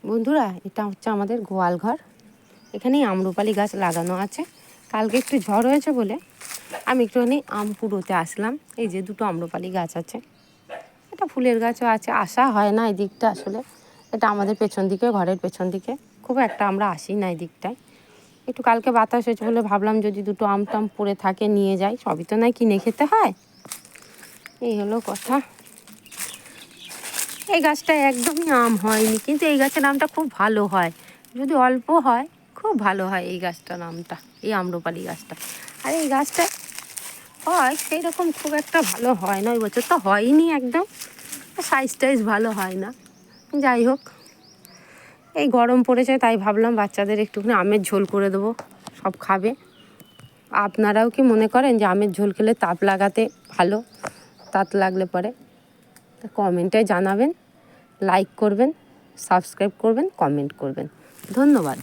বন্ধুরা, এটা হচ্ছে আমাদের গোয়াল ঘর। এখানেই আম্রপালি গাছ লাগানো আছে। কালকে একটু ঝড় হয়েছে বলে আমি একটুখানি আম কুড়োতে আসলাম। এই যে দুটো আম্রপালি গাছ আছে, এটা ফুলের গাছও আছে। আসা হয় না এই দিকটা, আসলে এটা আমাদের পেছন দিকে, ঘরের পেছন দিকে, খুব একটা আমরা আসি না এই দিকটায়। একটু কালকে বাতাস হয়েছে বলে ভাবলাম যদি দুটো আম টাম পড়ে থাকে নিয়ে যাই, সবই তো নয় কিনে খেতে হয়। এই হলো কথা। এই গাছটা একদমই আম হয়নি, কিন্তু এই গাছের আমটা খুব ভালো হয়। যদি অল্প হয় খুব ভালো হয় এই গাছটার আমটা, এই আম্রপালি গাছটা। আর এই গাছটা হয় সেই রকম খুব একটা ভালো হয় না, ওই বছর তো হয়নি একদম, সাইজ টাইজ ভালো হয় না। যাই হোক, এই গরম পড়েছে তাই ভাবলাম বাচ্চাদের একটুখানি আমের ঝোল করে দেবো, সব খাবে। আপনারাও কি মনে করেন যে আমের ঝোল খেলে তাপ লাগাতে ভালো? তাত লাগলে পরে কমেন্টে জানাবেন, লাইক করবেন, সাবস্ক্রাইব করবেন, কমেন্ট করবেন। ধন্যবাদ।